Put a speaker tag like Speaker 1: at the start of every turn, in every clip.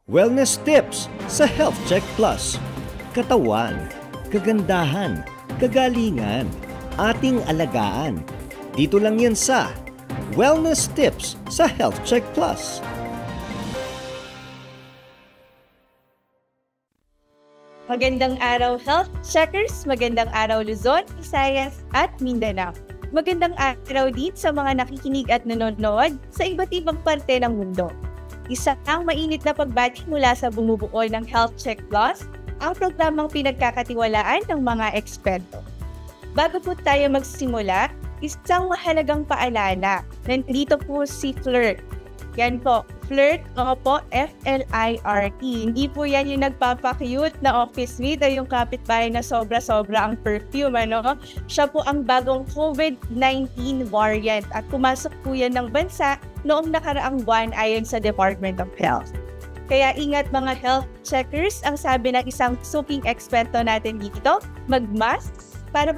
Speaker 1: Wellness tips sa Health Check Plus. Katawan, kagandahan, kagalingan, ating alagaan. Dito lang yan sa Wellness tips sa Health Check Plus.
Speaker 2: Magandang araw Health Checkers, magandang araw Luzon, Visayas at Mindanao. Magandang araw din sa mga nakikinig at nanonood sa iba't ibang parte ng mundo. Isa ang mainit na pagbati mula sa bumubuo ng Health Check Plus, ang programang pinagkakatiwalaan ng mga eksperto. Bago po tayo magsimula, isang mahalagang paalala. Nandito po si Flirt. Yan po, Flirt, po, F-L-I-R-T. Hindi po yan yung nagpapakute na office mate o yung kapitbahay na sobra-sobra ang perfume, Siya po ang bagong COVID-19 variant at pumasok po yan ng bansa noong nakaraang buwan ayon sa Department of Health. Kaya ingat mga health checkers, ang sabi ng isang suking eksperto natin dito, mag-mask para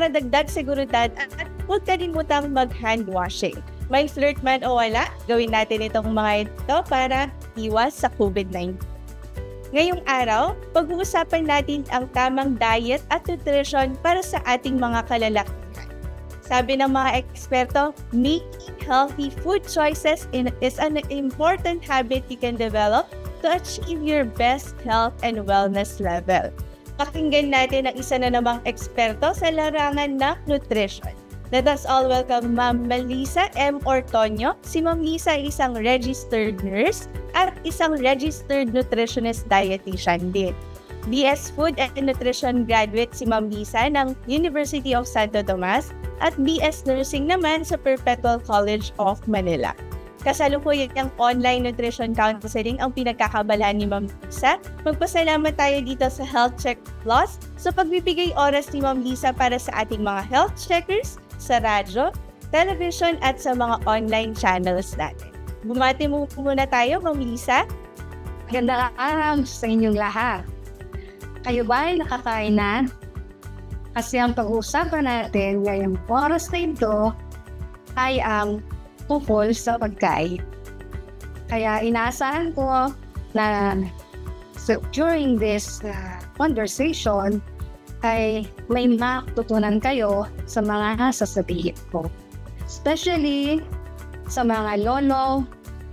Speaker 2: dagdag seguridad at huwag kalimutang mag-hand washing. May flirt man o wala, gawin natin itong mga ito para iwas sa COVID-19. Ngayong araw, pag-uusapan natin ang tamang diet at nutrition para sa ating mga kalalakihan. Sabi ng mga eksperto, making healthy food choices is an important habit you can develop to achieve your best health and wellness level. Pakinggan natin ang isa na namang eksperto sa larangan ng nutrition. Let us all welcome Ma'am Melissa M. Ortonio. Si Ma'am Lisa ay isang registered nurse at isang registered nutritionist dietitian din. BS Food and Nutrition graduate si Ma'am Lisa ng University of Santo Tomas at BS Nursing naman sa Perpetual College of Manila. Kasalukuyang online nutrition counseling ang pinagkakabalaan ni Ma'am Lisa. Magpasalamat tayo dito sa Health Check Plus sa pagbibigay oras ni Ma'am Lisa para sa ating mga health checkers sa radyo, television at sa mga online channels natin. Bumati muna tayo, Ma'am Lisa.
Speaker 3: Magandang araw sa inyong lahat. Kayo ba ay nakakain na? Kasi ang pag-uusapan natin ngayong oras na ito ay ang tungkol sa pagkain. Kaya inaasahan ko na during this conversation ay may matutunan kayo sa mga sasabihin ko. Especially sa mga lolo,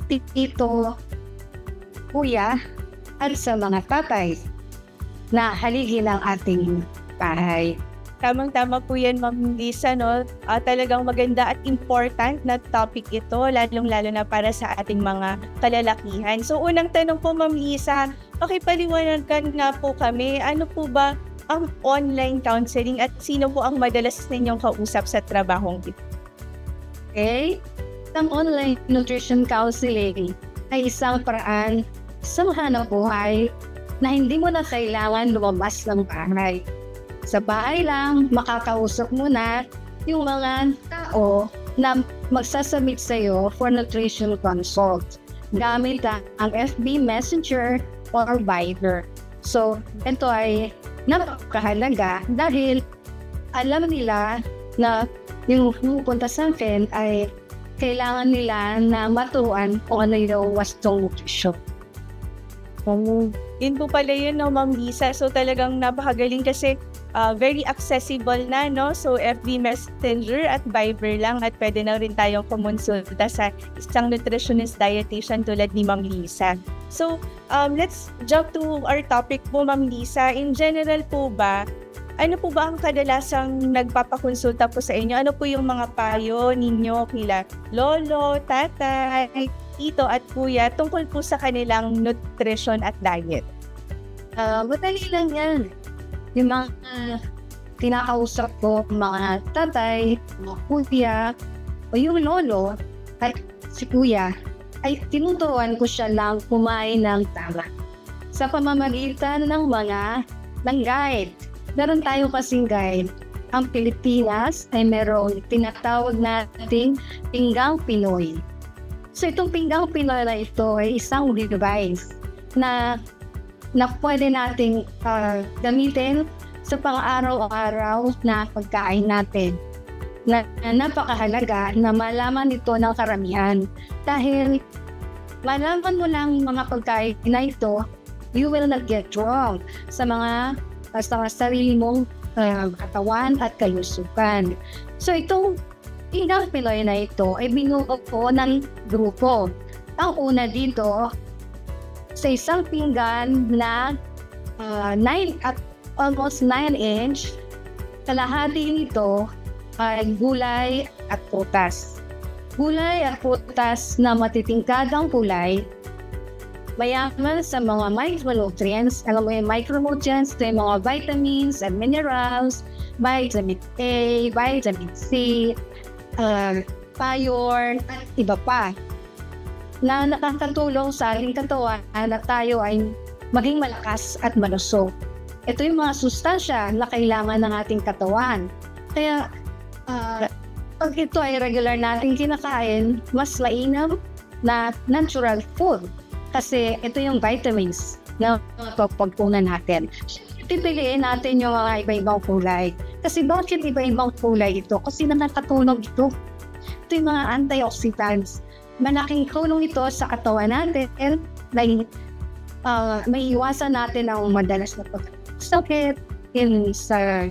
Speaker 3: tito, kuya, at sa mga tatay na haligi ng ating bahay.
Speaker 2: Tamang-tama po yan, Ma'am Lisa, talagang maganda at important na topic ito, lalong-lalo na para sa ating mga kalalakihan. So, unang tanong po, Ma'am Lisa, pakipaliwanagan nga po kami, ano po ba ang online counseling at sino po ang madalas ninyong kausap sa trabahong ito?
Speaker 3: Okay? Ang online nutrition counseling ay isang paraan sa hanap buhay na hindi mo na kailangan lumabas ng bahay. Sa bahay lang, makakausap mo na yung mga tao na magsasubmit sa'yo for nutrition consult gamit ang FB Messenger or Viber. So, ito ay napakahalaga dahil alam nila na yung pupunta sa akin ay kailangan nila na maturuan kung ano yung wastong nutrition.
Speaker 2: Yun po pala yun, Ma'am Lisa. So talagang napakagaling kasi very accessible na, So FB Messenger at Viber lang at pwede na rin tayong kumonsulta sa isang nutritionist dietitian tulad ni Ma'am Lisa. So let's jump to our topic po, Ma'am Lisa. In general po ba, ano po ba ang kadalasang nagpapakonsulta po sa inyo? Ano po yung mga payo ninyo kila lolo, tatay, tito at kuya tungkol po sa kanilang nutrition at diet?
Speaker 3: Madali lang yan. Yung mga kinakausap ko, mga tatay, mga kuya, o yung lolo, at si kuya, ay tinuturuan ko siya lang kumain ng tama. Sa pamamagitan ng guide. Meron tayo kasing guide. Ang Pilipinas ay merong tinatawag nating Pinggang Pinoy. So itong Pinggang Pinoy na ito ay isang device na pwede nating gamitin sa pang-araw-araw na pagkain natin. Na napakahalaga na malaman ito ng karamihan dahil malaman mo lang mga pagkain na ito, you will not get wrong sa sarili mong katawan at kalusugan. So itong Inang Pinoy na ito ay binuo ko ng grupo. Ang una dito, sa isang pinggan na 9 at almost 9 inch, kalahati nito ay gulay at prutas. Gulay at prutas na matitingkadang kulay, mayaman sa mga micronutrients. Alam mo yung micronutrients, ito yung mga vitamins and minerals, vitamin A, vitamin C, iron, at iba pa na nakakatulong sa ating katawan na tayo ay maging malakas at malusog. Ito yung mga sustansya na kailangan ng ating katawan. Kaya pag ito ay regular nating kinakain, mas mainam na natural food kasi ito yung vitamins na pagpagpunan natin. Pipiliin natin yung mga iba-ibang kulay. Kasi bakit iba-ibang kulay ito? Kasi nakatulong ito. Ito yung mga antioxidants. Malaking tulong ito sa katawan natin na may iwasan natin ang madalas na pagkakasakit sa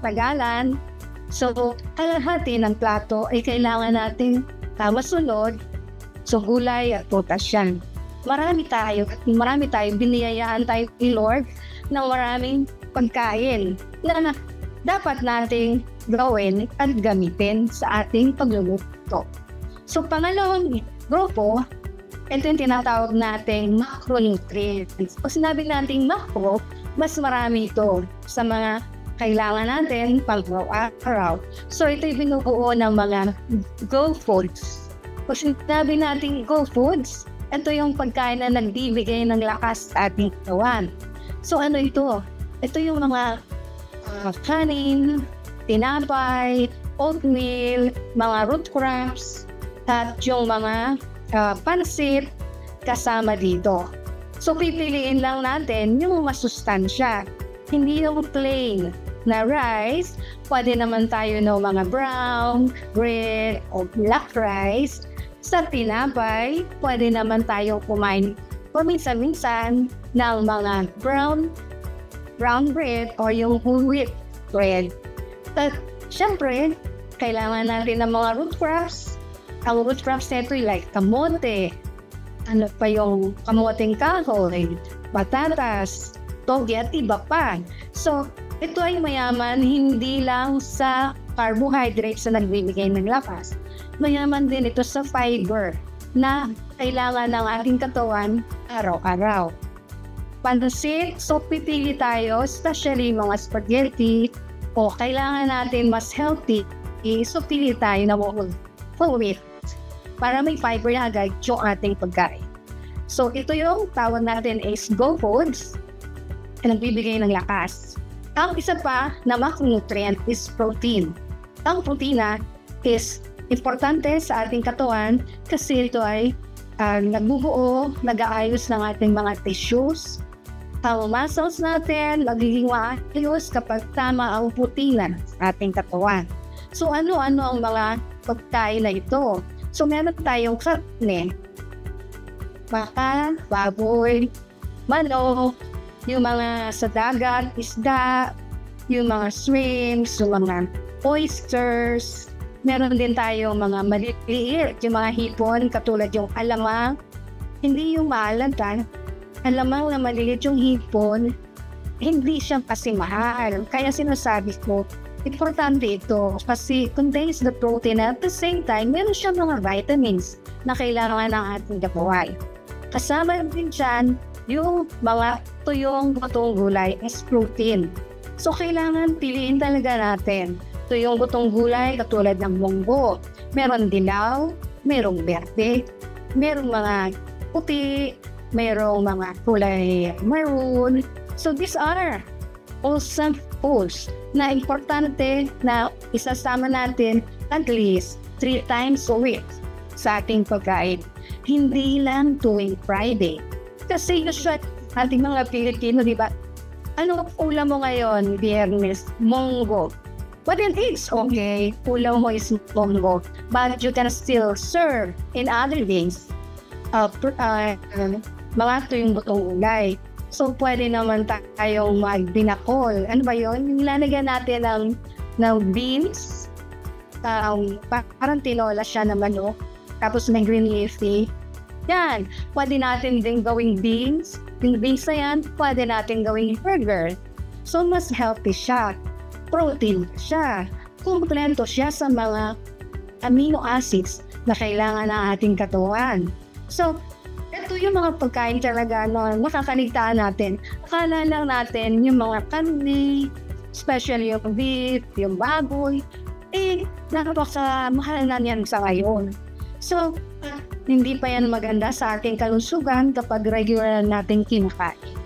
Speaker 3: tagalan. So, kalahati ng plato ay kailangan natin masunod sa gulay at prutas yan. Marami tayo, biniyayaan tayo ni Lord ng maraming pagkain na dapat nating gawin at gamitin sa ating pagluluto. So, pangalawang grupo, ito yung tinatawag nating macronutrients. Pag sinabi nating macro, mas marami ito sa mga kailangan natin pang-araw. So, ito yung binubuo ng mga go foods. Pag sinabi nating go foods, ito yung pagkain na nagbibigay ng lakas sa ating katawan. So, ano ito? Ito yung mga kanin, tinapay, oatmeal, mga root crops, at yung mga pansit kasama dito. So, pipiliin lang natin yung masustansya. Hindi yung plain na rice. Pwede naman tayo ng mga brown, red, o black rice. Sa tinapay, pwede naman tayo kumain paminsan-minsan ng mga brown bread o yung whole wheat bread. At syempre, kailangan natin ng mga root crops. Ang root crops nito like kamote, ano pa yung kamoteng kahoy, patatas, toge at iba pa. So, ito ay mayaman hindi lang sa carbohydrates na nagbibigay ng lakas. Mayaman din ito sa fiber na kailangan ng ating katawan araw-araw. Pansit, so pipili tayo, especially mga spaghetti, o kailangan natin mas healthy, so pili tayo na full wheat para may fiber na agad yung ating pagkain. So ito yung tawag natin is go foods na nagbibigay ng lakas. Ang isa pa na macronutrient is protein. Ang protina is importante sa ating katawan kasi ito ay nagbubuo, nag-aayos ng ating mga tissues. Ang muscles natin magiging maayos kapag tama ang protina sa ating katawan. So ano-ano ang mga pagkain na ito? So meron tayong karne, baka, baboy, manok, yung mga sa dagat, isda, yung mga shrimps, yung mga oysters. Meron din tayong mga maliliit, yung mga hipon, katulad yung alamang. Hindi yung maalantan. Alamang na maliliit yung hipon, hindi siya kasi mahal. Kaya sinasabi ko, importante ito kasi contains the protein at the same time, meron siya mga vitamins na kailangan ng ating katawan. Kasama din dyan, yung mga tuyong gutong gulay is protein. So, kailangan piliin talaga natin. Tuyong gutong gulay katulad ng munggo. Meron dilaw, merong berde, merong mga puti, merong mga kulay maroon. So, these are wholesome foods na importante na isasama natin at least 3 times a week sa ating pagkain. Hindi lang tuwing Friday. Kasi usually, ating mga Pilipino, di ba? Ano ulam mo ngayon, Biyernes? Munggo. But then it's okay. Ulam mo is munggo. But you can still serve in other days mga tuyong butong gulay. So, pwede naman tayong magbinakol. Ano ba yun? Yung lalagyan natin ng beans, parang tinola siya na manok, tapos may green leafy. Yan, pwede natin din gawing beans. Yung beans na yan, pwede natin gawing burger. So, mas healthy siya. Protein siya. Kumpleto siya sa mga amino acids na kailangan ng ating katawan. So, ito yung mga pagkain talaga na makakaligtaan natin. Akala lang natin yung mga karne, especially yung beef, yung baboy, napaka-mahal na yan sa ngayon. So, hindi pa yan maganda sa ating kalusugan kapag regular natin kinakain.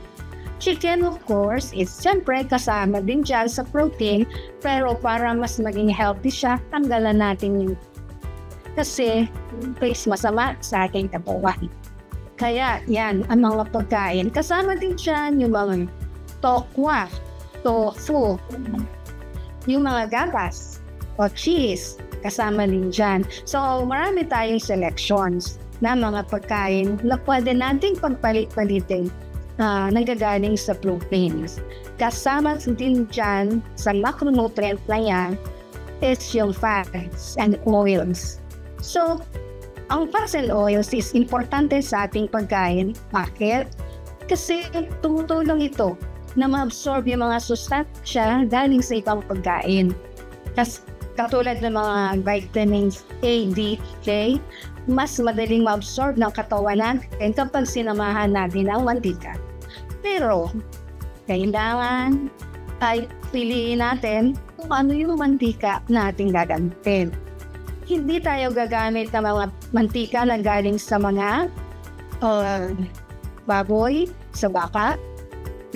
Speaker 3: Chicken, of course, is siyempre kasama din dyan sa protein, pero para mas maging healthy siya, tanggalan natin yun. Kasi, please, masama sa ating katawan. Kaya, yan, ang mga pagkain. Kasama din dyan yung mga tokwa, tofu, yung mga gatas, o cheese, kasama din dyan. So, marami tayong selections na mga pagkain na pwede nating pagpalit-palitin nagagaling sa proteins. Kasama din dyan sa macronutrient na yan is yung fats and oils. So, ang fats and oils is importante sa ating pagkain. Bakit? Kasi tumutulong ito na ma-absorb yung mga sustansya galing sa ibang pagkain. Kasi katulad ng mga vitamins A, D, K, mas madaling ma-absorb ng katawan natin kapag sinamahan natin ang mantika. Pero, kailangan ay piliin natin kung ano yung mantika na ating gagamitin. Hindi tayo gagamit ng mga mantika na galing sa mga baboy, sa baka.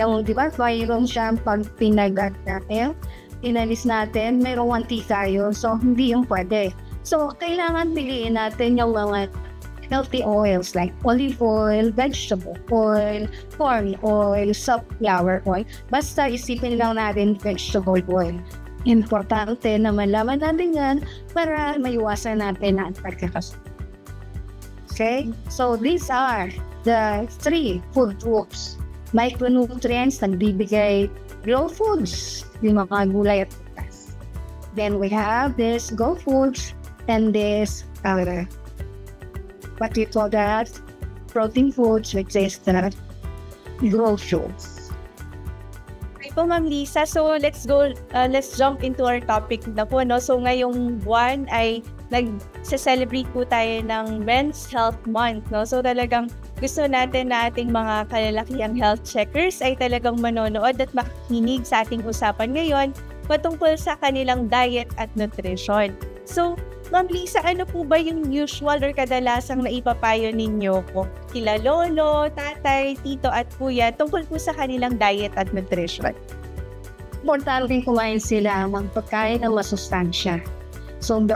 Speaker 3: Yung, di ba, mayroon siyang pag pinagat natin, inalis natin, mayroong mantika yun. So, hindi yung pwede. So, kailangan piliin natin yung mga healthy oils like olive oil, vegetable oil, corn oil, sunflower oil. Basta isipin lang natin vegetable oil. Importante na malaman natin yan para maiwasan natin ang pagkakasal. Okay? So, these are the 3 food groups. Micronutrients, nagbibigay raw foods, yung mga gulay at prutas. Then we have this go foods and this what we call that protein foods, which is the raw foods.
Speaker 2: Okay po, Ma'am Lisa. So, let's jump into our topic na po, no? So, ngayong buwan ay nag-celebrate po tayo ng Men's Health Month, no? So, talagang gusto natin na ating mga kalalakihang health checkers ay talagang manonood at makikinig sa ating usapan ngayon patungkol sa kanilang diet at nutrition. So, Ma'am Lisa, ano po ba yung usual or kadalasang naipapayo ninyo po kila lolo, tatay, tito at kuya tungkol po sa kanilang diet at nutrition?
Speaker 3: Importante kumain sila ng pagkain ng masustansya. So,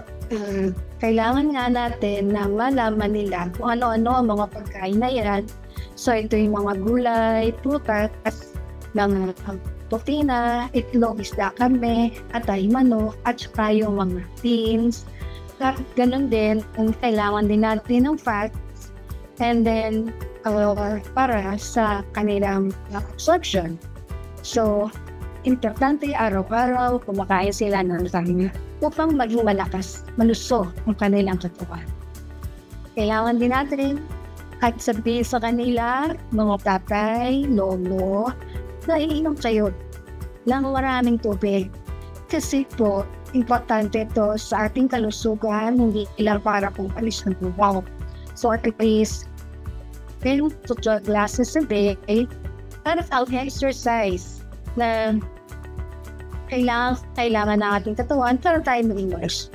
Speaker 3: kailangan nga natin na malaman nila kung ano-ano ang mga pagkain na yan. So, ito yung mga gulay, prutas, mga protina, itlog, isda, karne, atay, manok, at saka yung mga beans. Ganon din, kailangan din natin ng fats and then para sa kanilang absorption. So, importante araw-araw kumakain sila ng karne upang maging malakas, malusog ang kanilang katawan. Kailangan din natin at sabihin sa kanila, mga tatay, lolo, na iinom kayo ng maraming tubig. Kasi po, importante ito sa ating kalusugan, hindi ilang para kung alis ng buwaw. So at least, 10 to 12 glasses a day, para ang exercise na kailangan ng ating katawan para tayo mag-immerse.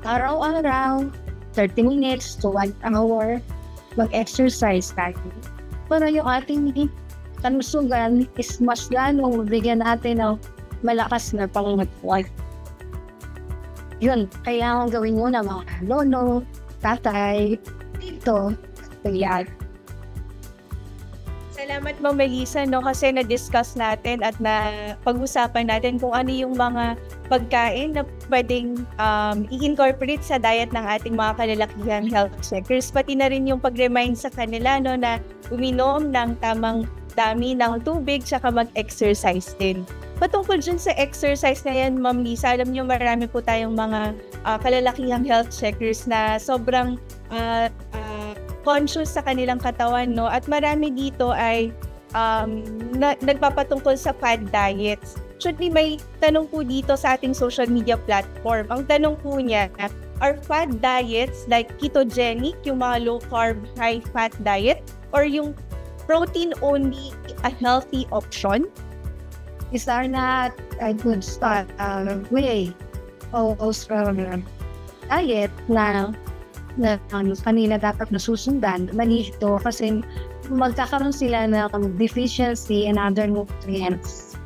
Speaker 3: Araw-araw, 30 minutes to 1 hour, mag-exercise tayo. Para yung ating kalusugan is mas lalong mabigyan natin ng malakas na pangungat-buhay. Yun, kailangan gawin mo na mga lolo, tatay, tito, kuya.
Speaker 2: Salamat Ma'am Melissa, no, kasi na-discuss natin at na-pag-usapan natin kung ano yung mga pagkain na pwedeng i-incorporate sa diet ng ating mga kalalakihan health checkers. Pati na rin yung pag-remind sa kanila, no, na uminom ng tamang dami ng tubig tsaka mag-exercise din. Patungkol dyan sa exercise na yan, Ma'am Lisa, alam nyo marami po tayong mga kalalakihang health checkers na sobrang conscious sa kanilang katawan, no? At marami dito ay nagpapatungkol sa fad diets. Actually, may tanong po dito sa ating social media platform. Ang tanong po niya, are fad diets like ketogenic, yung mga low-carb, high-fat diet, or yung protein-only a healthy option?
Speaker 3: These are not a good start way of diet na kanila dapat nasusundan. Mali ito kasi magkakaroon sila ng deficiency in other nutrients.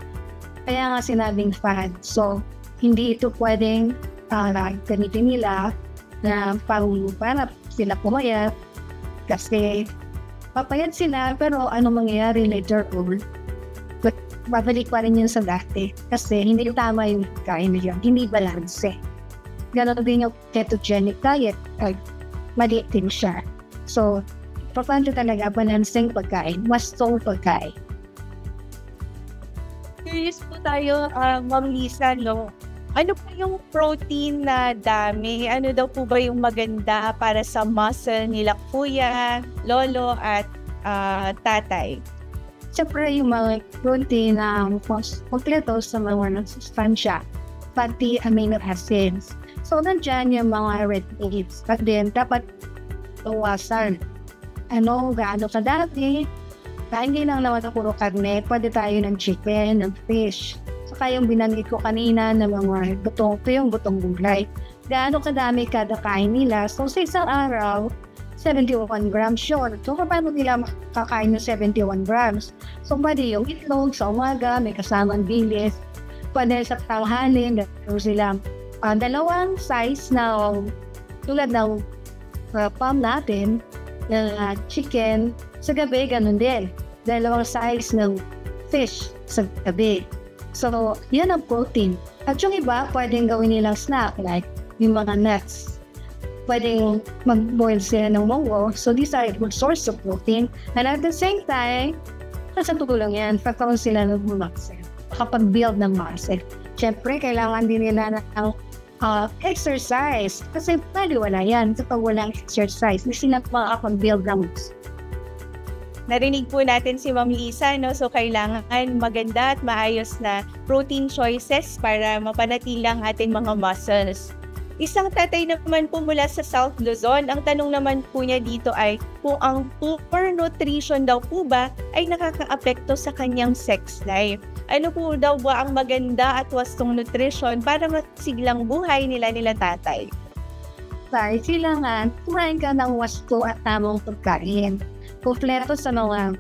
Speaker 3: Kaya nga sinabing fad. So, hindi ito pwedeng gamitin nila na para sila pumayat kasi papayat sila pero ano mangyayari later on? Babalik pa rin yun sa dati kasi hindi tama yung kain nila. Hindi balanse. Ganon din yung ketogenic diet. Mali din siya. So, importante talaga balanseng pagkain, wastong pagkain.
Speaker 2: Curious po tayo, Ma'am Lisa, no? Ano po yung protein na dami? Ano daw po ba yung maganda para sa muscle nila kuya, lolo, at tatay?
Speaker 3: Siyempre yung mga protein na kompleto sa mga sustansya, fatty amino acids. So, nandyan yung mga red meats. But then, dapat tawasan. Gaano kadami? Hindi lang naman na puro karne. Pwede tayo ng chicken, ng fish. Saka yung binanggit ko kanina ng mga butong, ito yung butong gulay. Gaano kadami kada kain nila. So, sa isang araw, 71 grams yun. So, paano nila makakain ng 71 grams? So, pwede yung itlog sa umaga, may kasamang bilis. Pwede sa tanghali, meron silang dalawang size na tulad ng palm natin na chicken, sa gabi ganun din. Dalawang size ng fish sa gabi. So, yan ang protein. At yung iba, pwedeng gawin nilang snack like yung mga nuts. Pwedeng mag-boil sila ng mongo. So, these are a good source of protein. And at the same time, sa tulong yan, pagkaroon sila ng muscle. Kapag-build ng muscle. Siyempre, kailangan din nila ng exercise. Kasi wala yan kapag walang exercise. Hindi sila makakapag-build ng muscle.
Speaker 2: Narinig po natin si Ma'am Lisa, no? So, kailangan maganda at maayos na protein choices para mapanatilang ating mga muscles. Isang tatay naman po mula sa South Luzon, ang tanong naman po niya dito ay kung ang poor nutrition daw po ba ay nakaka-apekto sa kanyang sex life. Ano po daw ba ang maganda at wastong nutrition para masiglang buhay nila tatay?
Speaker 3: Kailangan kumain ka ng wasto at tamang pagkain. Kompleto sa mga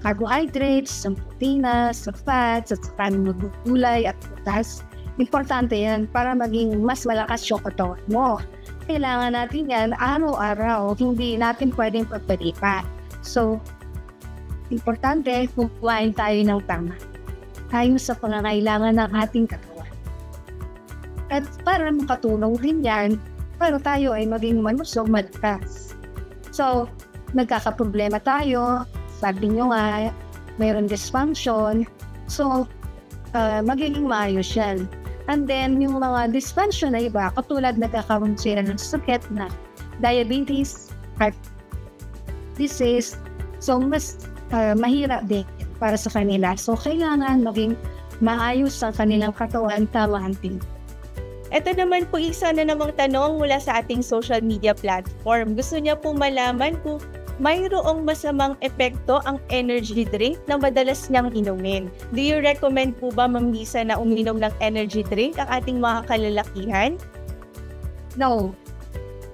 Speaker 3: carbohydrates, sa proteins, sa fats, at sa mga gulay at putas. Importante yan para maging mas malakas yung katawan mo. Kailangan natin yan araw-araw, hindi natin pwedeng pagpalipat. So, importante kumain tayo ng tama. Tayo sa pangangailangan ng ating katawan. At para makatulong rin yan, para tayo ay maging malusog, malakas. So, nagkakaproblema tayo, sabi nyo nga, mayroon dysfunction, so, magiging maayos yan. And then, yung mga dysfunction na iba, katulad nagkakaroon sila ng sakit na diabetes, heart disease, so, mas mahirap din para sa kanila. So, kailangan maging maayos ang kanilang katawan, tama ang tingin.
Speaker 2: Ito naman po isa na namang tanong mula sa ating social media platform. Gusto niya po malaman kung mayroong masamang epekto ang energy drink na madalas niyang inumin. Do you recommend po ba, Ma'am Lisa, na uminom ng energy drink ang ating mga kalalakihan?
Speaker 3: No.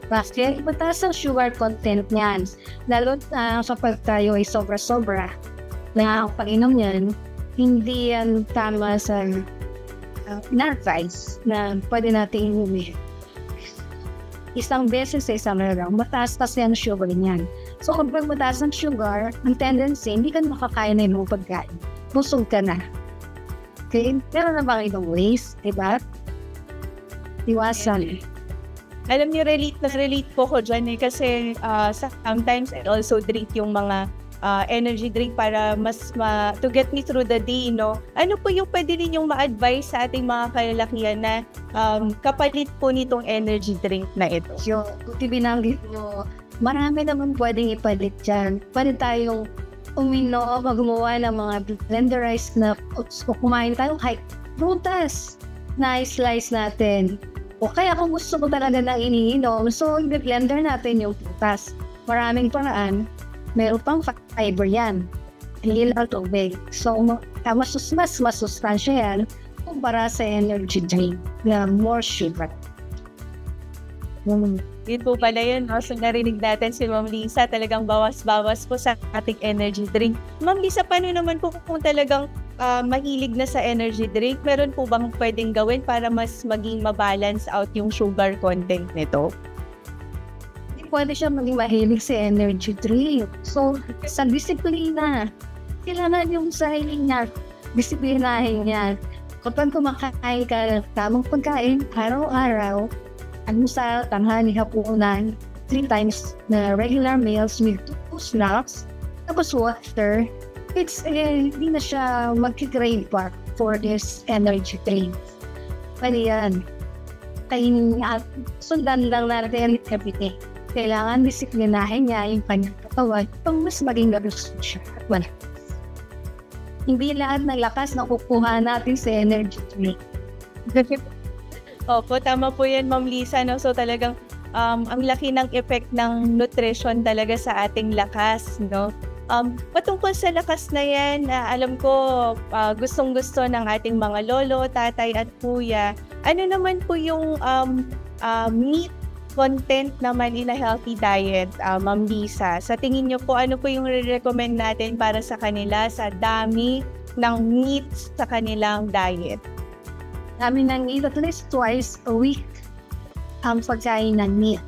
Speaker 3: Kasi mataas ang sugar content niyan. Lalo na kapag tayo ay sobra-sobra na ang pag-inom niyan, hindi yan tama sa in-advise na pwede natin inumin. Isang beses sa isang araw, mataas kasi ang sugar niyan. So kapag mataas ang sugar, ang tendency, hindi ka makakain na yung pagkain. Busog ka na. Okay? Pero na ba itong ways? Diba? Iwasan.
Speaker 2: Alam niyo, relate po ko dyan kasi sometimes I also drink yung mga energy drink para to get me through the day, no? Ano po yung pwede ninyong ma-advise sa ating mga kalalakihan na kapalit po nitong energy drink na ito?
Speaker 3: Yung binanggit mo, marami naman pwedeng ipalit dyan. Pwede tayong uminom, gumawa ng mga blenderized na o kumain tayo kahit prutas na i-slice natin. O kaya kung gusto ko talaga na iniinom, so i-blender natin yung prutas. Maraming paraan, meron pang fiber yan. Hindi lang tubig. So mas masustansya yan kumpara sa energy drink na more sugar.
Speaker 2: Yun po pala yun, no? So narinig natin si Ma'am Lisa, talagang bawas-bawas po sa ating energy drink. Ma'am Lisa, paano naman po kung talagang mahilig na sa energy drink, meron po bang pwedeng gawin para mas maging mabalance out yung sugar content nito?
Speaker 3: Hindi pwede siya maging mahilig sa energy drink. So, sa disiplina, kailangan yung sarili niya, disiplinahin niya. Kapag kumakain ka ng tamang pagkain, araw-araw, almusal, tanghali, hapunan, 3 times na regular meals with 2 snacks, tapos water, hindi na siya mag-crave pa for this energy drink. Pwede yan. Kainin at sundan lang natin everything. Kailangan disiplinahin niya yung kanyang katawan pang mas maging galusot siya at wala. Hindi lahat ng lakas na kukuha natin sa energy drink.
Speaker 2: Opo, tama po yan, Ma'am Lisa, no? So talagang ang laki ng effect ng nutrition talaga sa ating lakas, no? Patungkol sa lakas na yan, alam ko gustong-gusto ng ating mga lolo, tatay at kuya. Ano naman po yung meat content naman in a healthy diet, Ma'am Lisa? Sa tingin nyo po, ano po yung re-recommend natin para sa kanila sa dami ng meats sa kanilang diet?
Speaker 3: Dami ng meat, at least twice a week ang pagkain ng meat.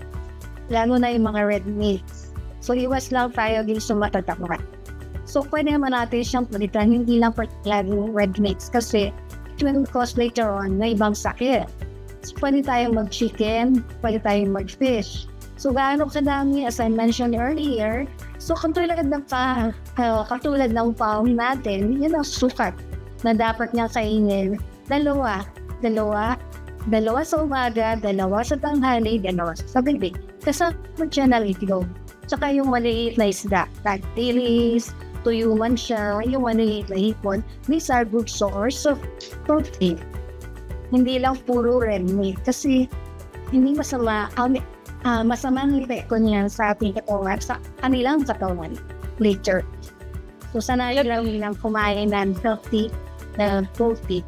Speaker 3: Lalo na yung mga red meats. So, iwas lang tayo din sa matatakuran. So, pwede naman natin siyang palitan, hindi lang particular yung red meats kasi it will cause later on na ibang sakit. So, pwede tayong mag-chicken, pwede tayong mag-fish. So, gaano kadami, as I mentioned earlier, so katulad ng palm natin, yun ang sukat na dapat niya kainin. Dalawa sa umaga, 2 sa tanghali, 2 sa gabi. Kasama siya ng itlog. Tsaka yung maliit na isda, like dilis, tuyuman siya, yung maliit na hipon, these are good source of protein. Hindi lang puro red meat kasi hindi masama ang epekto niya sa ating katawan, sa kanilang katawan later. So sanayin lang nilang kumain ng healthy na protein.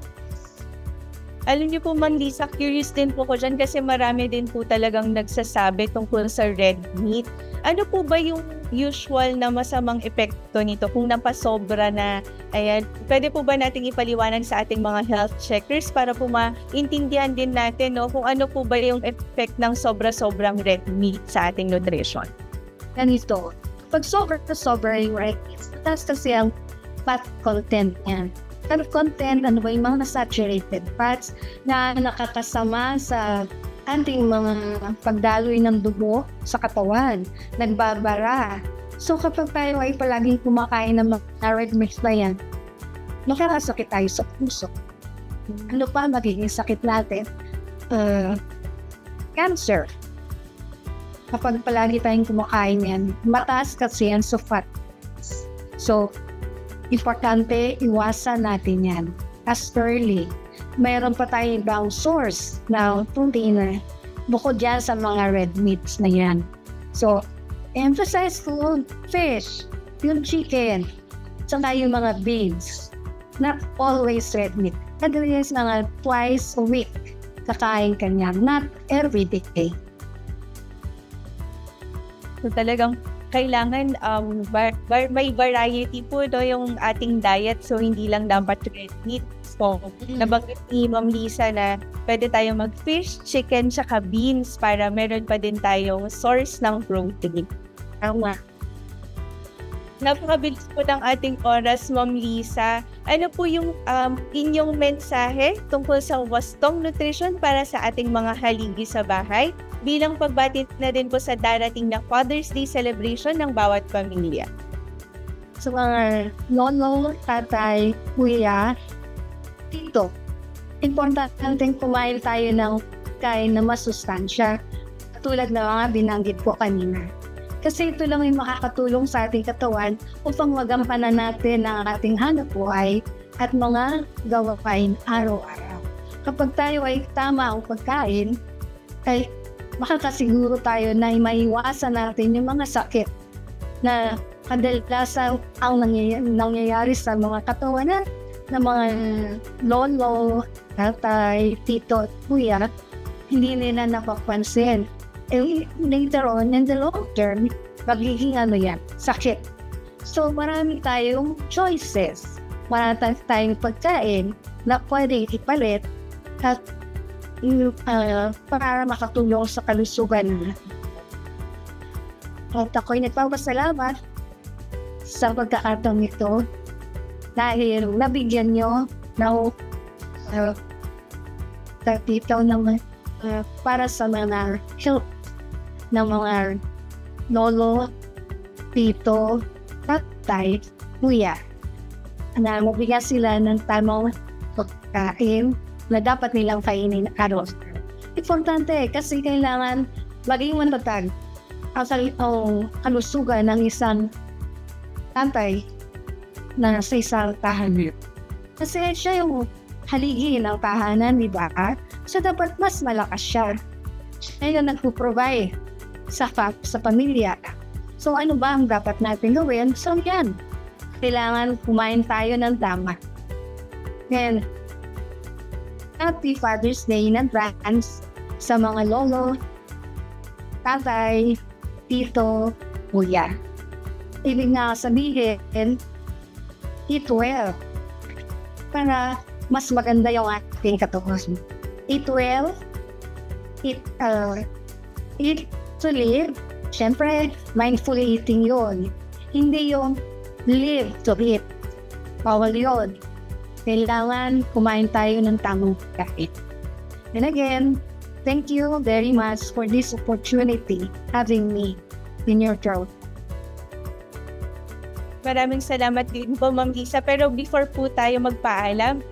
Speaker 2: Alam niyo po, Ma'am Lisa, curious din po ko dyan kasi marami din po talagang nagsasabi tungkol sa red meat. Ano po ba yung usual na masamang epekto nito kung napasobra na? Ayan, pwede po ba nating ipaliwanag sa ating mga health checkers para po maintindihan din natin, no, kung ano po ba yung effect ng sobra-sobrang red meat sa ating nutrition?
Speaker 3: Ganito, pag sobra yung red meat, mataas kasi ang fat content niyan. Fat content, ano ba yung mga saturated fats na nakakasama sa ating mga pagdaloy ng dugo sa katawan, nagbabara. So kapag tayo ay palaging kumakain ng mga red meat na yan, nakakasakit tayo sa puso. Ano pa magiging sakit natin? Cancer. Kapag palagi tayong kumakain yan, mataas kasi yan sa fat. So, importante, iwasan natin yan. As early, mayroon pa tayong ibang source ng protein bukod dyan sa mga red meats na yan. So, emphasize food, fish, yung chicken, saka yung mga beans. Not always red meat. At least mga twice a week kakain ka niyan, not every day.
Speaker 2: So talagang kailangan may variety po do yung ating diet, so hindi lang dapat red meat. So nabanggit ni Ma'am Lisa na pwede tayong mag-fish, chicken, tsaka beans para meron pa din tayong source ng protein.
Speaker 3: Tama.
Speaker 2: Napakabilis po ng ating oras, Ma'am Lisa. Ano po yung inyong mensahe tungkol sa wastong nutrition para sa ating mga haligi sa bahay bilang pagbati na din po sa darating na Father's Day celebration ng bawat pamilya?
Speaker 3: Sa mga lolo, tatay, kuya, tito, importante kumain tayo ng kain na masustansya tulad ng mga binanggit ko kanina. Kasi ito lang yung makakatulong sa ating katawan upang magampanan natin ang ating hanap buhay at mga gawain araw-araw. Kapag tayo ay tama ang pagkain, ay makakasiguro tayo na maiwasan natin yung mga sakit na kadalasan ang nangyayari sa mga katawanan ng mga lolo, tatay, tito, kuya, hindi nila napapansin. Later on, in the long term, magiging sakit. So, marami tayong choices. Marami tayong pagkain na pwede ipalit at para makatulong sa kalusugan. At ako'y nagpapasalamat sa pagkakataong ito dahil nabigyan nyo ng tagtitaw naman para sa mga health ng mga lolo, tito, tatay, kuya. Na mabigyan sila ng tamang pagkain na dapat nilang kainin araw. Importante kasi kailangan maging matatag ang kalusugan ng isang tatay na sa isang tahanan. Kasi siya yung haligi ng tahanan, di ba? So dapat mas malakas siya. Siya yung nagpo-provide sa pamilya. So ano ba ang dapat natin gawin? So yan, kailangan kumain tayo ng tama. And Happy Father's Day in advance sa mga lolo, tatay, tito, kuya. Ibig nga sabihin, eat well para mas maganda yung ating katawan. Eat well, eat to live. Siyempre, mindful eating yun. Hindi yung live to eat. Bawal yun. Kailangan kumain tayo ng tamang pagkain. And again, thank you very much for this opportunity having me in your throat.
Speaker 2: Maraming salamat din po, Ma'am Lisa. Pero before po tayo magpaalam,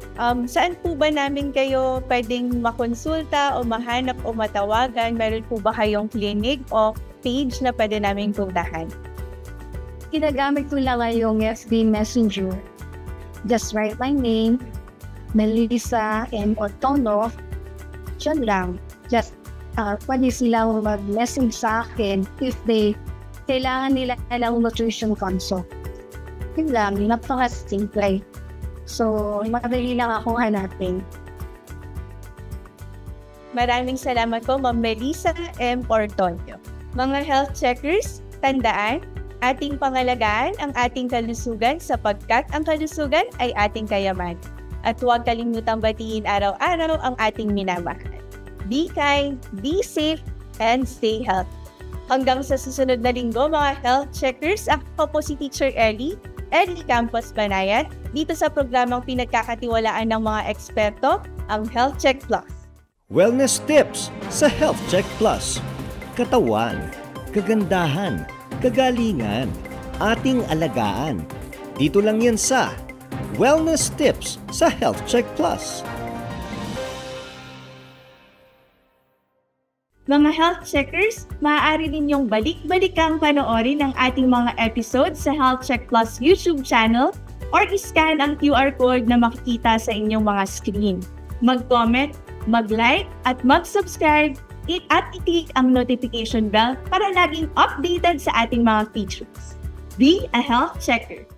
Speaker 2: saan po ba namin kayo pwedeng makonsulta o mahanap o matawagan? Meron po ba kayong clinic o page na pwede namin puntahan?
Speaker 3: Ginagamit ko lang yung FB Messenger. Just write my name, Melissa M. Ortono. Diyan lang. Just pwede silang mag-message sa akin if they kailangan nila ng nutrition consult. Yun lang, napaka-simple. So, madali lang akong hanapin.
Speaker 2: Maraming salamat po, Ma'am Melissa M. Ortono. Mga health checkers, tandaan, ating pangalagaan ang ating kalusugan sapagkat ang kalusugan ay ating kayamanan. At huwag kalimutang batiin araw-araw ang ating minamahal. Be kind, be safe, and stay healthy. Hanggang sa susunod na linggo, mga health checkers, ako po si Teacher Ellie Campos Banayan, dito sa programang pinagkakatiwalaan ng mga eksperto, ang Health Check Plus.
Speaker 1: Wellness tips sa Health Check Plus. Katawan, kagandahan, kagalingan, ating alagaan. Dito lang yan sa Wellness tips sa Health Check Plus.
Speaker 2: Mga health checkers, maaari ninyong balik-balikang panoorin ang ating mga episodes sa Health Check Plus YouTube channel or iscan ang QR code na makikita sa inyong mga screen. Mag-comment, mag-like, at mag-subscribe at i-click ang notification bell para laging updated sa ating mga features. Be a health checker!